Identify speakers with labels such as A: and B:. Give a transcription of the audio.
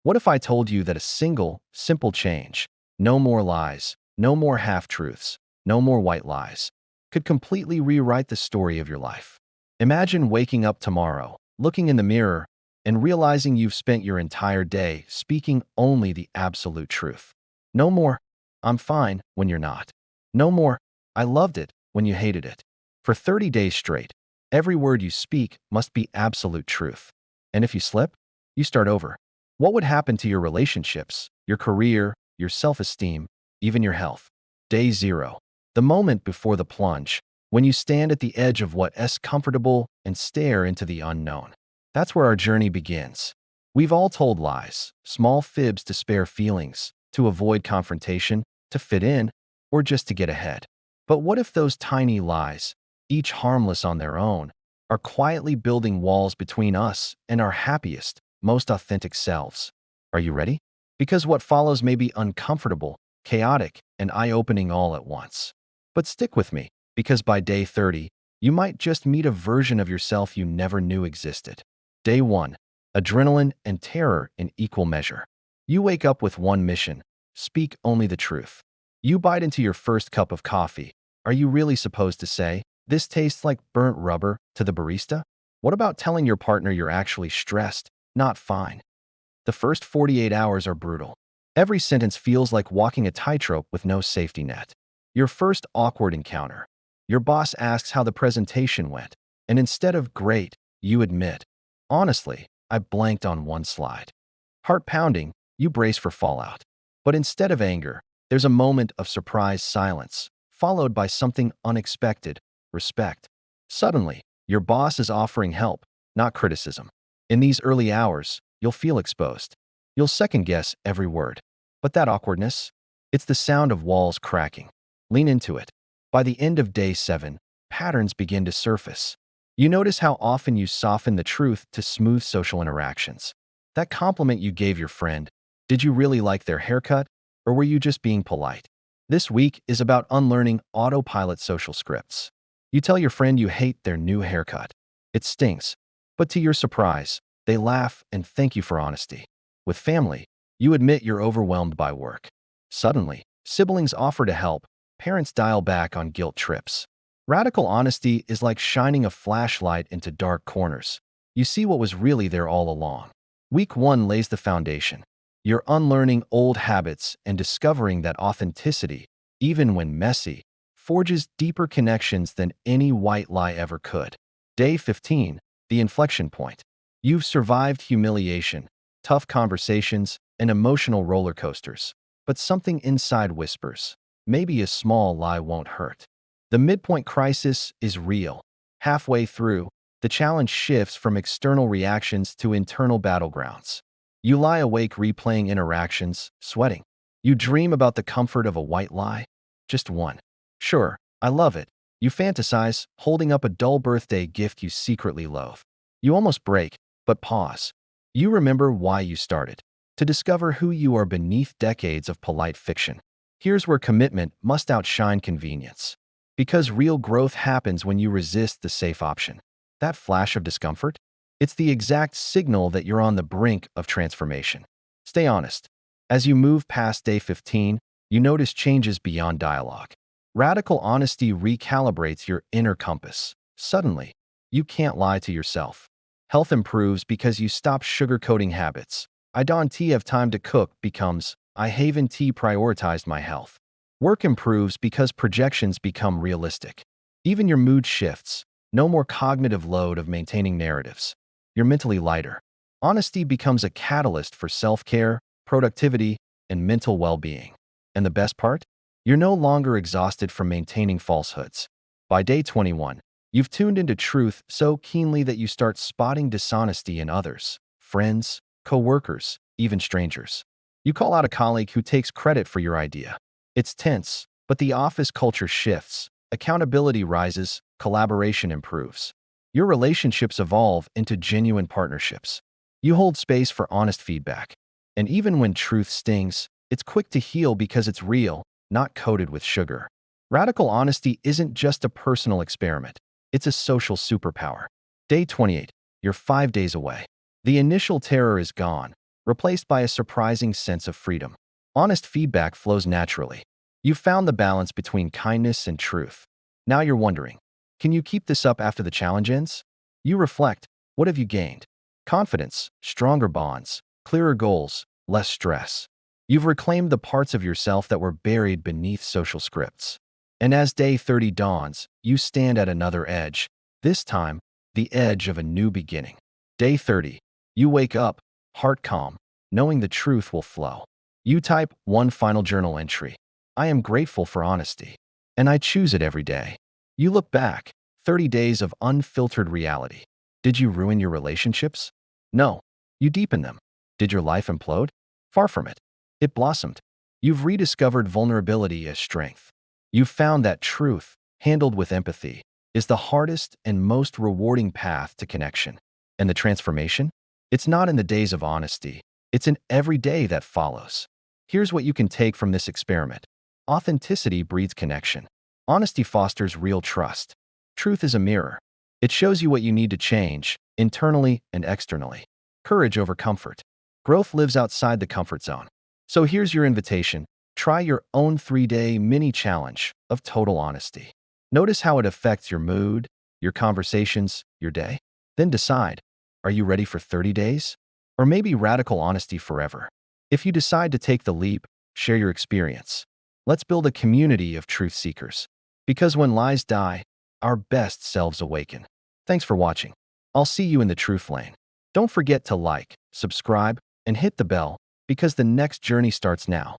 A: What if I told you that a single, simple change, no more lies, no more half-truths, no more white lies, could completely rewrite the story of your life? Imagine waking up tomorrow, looking in the mirror, and realizing you've spent your entire day speaking only the absolute truth. No more, "I'm fine," when you're not. No more, "I loved it," when you hated it. For 30 days straight, every word you speak must be absolute truth. And if you slip, you start over. What would happen to your relationships, your career, your self-esteem, even your health? Day 0. The moment before the plunge, when you stand at the edge of what's comfortable and stare into the unknown. That's where our journey begins. We've all told lies, small fibs to spare feelings, to avoid confrontation, to fit in, or just to get ahead. But what if those tiny lies, each harmless on their own, are quietly building walls between us and our happiest, most authentic selves? Are you ready? Because what follows may be uncomfortable, chaotic, and eye-opening all at once. But stick with me, because by day 30, you might just meet a version of yourself you never knew existed. Day 1. Adrenaline and terror in equal measure. You wake up with one mission: speak only the truth. You bite into your first cup of coffee. Are you really supposed to say, "This tastes like burnt rubber," to the barista? What about telling your partner you're actually stressed, not fine? The first 48 hours are brutal. Every sentence feels like walking a tightrope with no safety net. Your first awkward encounter. Your boss asks how the presentation went, and instead of "great," you admit, "Honestly, I blanked on one slide." Heart pounding, you brace for fallout. But instead of anger, there's a moment of surprised silence, followed by something unexpected: respect. Suddenly, your boss is offering help, not criticism. In these early hours, you'll feel exposed. You'll second-guess every word. But that awkwardness? It's the sound of walls cracking. Lean into it. By the end of day 7, patterns begin to surface. You notice how often you soften the truth to smooth social interactions. That compliment you gave your friend, did you really like their haircut, or were you just being polite? This week is about unlearning autopilot social scripts. You tell your friend you hate their new haircut. It stinks, but to your surprise, they laugh and thank you for honesty. With family, you admit you're overwhelmed by work. Suddenly, siblings offer to help, parents dial back on guilt trips. Radical honesty is like shining a flashlight into dark corners. You see what was really there all along. Week 1 lays the foundation. You're unlearning old habits and discovering that authenticity, even when messy, forges deeper connections than any white lie ever could. Day 15, the inflection point. You've survived humiliation, tough conversations, and emotional roller coasters. But something inside whispers, maybe a small lie won't hurt. The midpoint crisis is real. Halfway through, the challenge shifts from external reactions to internal battlegrounds. You lie awake replaying interactions, sweating. You dream about the comfort of a white lie. Just one. Sure, I love it. You fantasize, holding up a dull birthday gift you secretly loathe. You almost break, but pause. You remember why you started: to discover who you are beneath decades of polite fiction. Here's where commitment must outshine convenience. Because real growth happens when you resist the safe option. That flash of discomfort? It's the exact signal that you're on the brink of transformation. Stay honest. As you move past day 15, you notice changes beyond dialogue. Radical honesty recalibrates your inner compass. Suddenly, you can't lie to yourself. Health improves because you stop sugarcoating habits. "I don't have time to cook" becomes, "I haven't prioritized my health." Work improves because projections become realistic. Even your mood shifts. No more cognitive load of maintaining narratives. You're mentally lighter. Honesty becomes a catalyst for self-care, productivity, and mental well-being. And the best part? You're no longer exhausted from maintaining falsehoods. By day 21, you've tuned into truth so keenly that you start spotting dishonesty in others, friends, co-workers, even strangers. You call out a colleague who takes credit for your idea. It's tense, but the office culture shifts. Accountability rises, collaboration improves. Your relationships evolve into genuine partnerships. You hold space for honest feedback. And even when truth stings, it's quick to heal because it's real, not coated with sugar. Radical honesty isn't just a personal experiment. It's a social superpower. Day 28. You're 5 days away. The initial terror is gone. replaced by a surprising sense of freedom. Honest feedback flows naturally. You've found the balance between kindness and truth. Now you're wondering, can you keep this up after the challenge ends? You reflect, what have you gained? Confidence, stronger bonds, clearer goals, less stress. You've reclaimed the parts of yourself that were buried beneath social scripts. And as day 30 dawns, you stand at another edge, this time, the edge of a new beginning. Day 30. You wake up, heart calm, knowing the truth will flow. You type one final journal entry. I am grateful for honesty, and I choose it every day. You look back, 30 days of unfiltered reality. Did you ruin your relationships? No, you deepen them. Did your life implode? Far from it. It blossomed. You've rediscovered vulnerability as strength. You've found that truth, handled with empathy, is the hardest and most rewarding path to connection. And the transformation? It's not in the days of honesty. It's in every day that follows. Here's what you can take from this experiment. Authenticity breeds connection. Honesty fosters real trust. Truth is a mirror. It shows you what you need to change, internally and externally. Courage over comfort. Growth lives outside the comfort zone. So here's your invitation. Try your own 3-day mini challenge of total honesty. Notice how it affects your mood, your conversations, your day. Then decide, are you ready for 30 days? Or maybe radical honesty forever? If you decide to take the leap, share your experience. Let's build a community of truth seekers. Because when lies die, our best selves awaken. Thanks for watching. I'll see you in the truth lane. Don't forget to like, subscribe, and hit the bell, because the next journey starts now.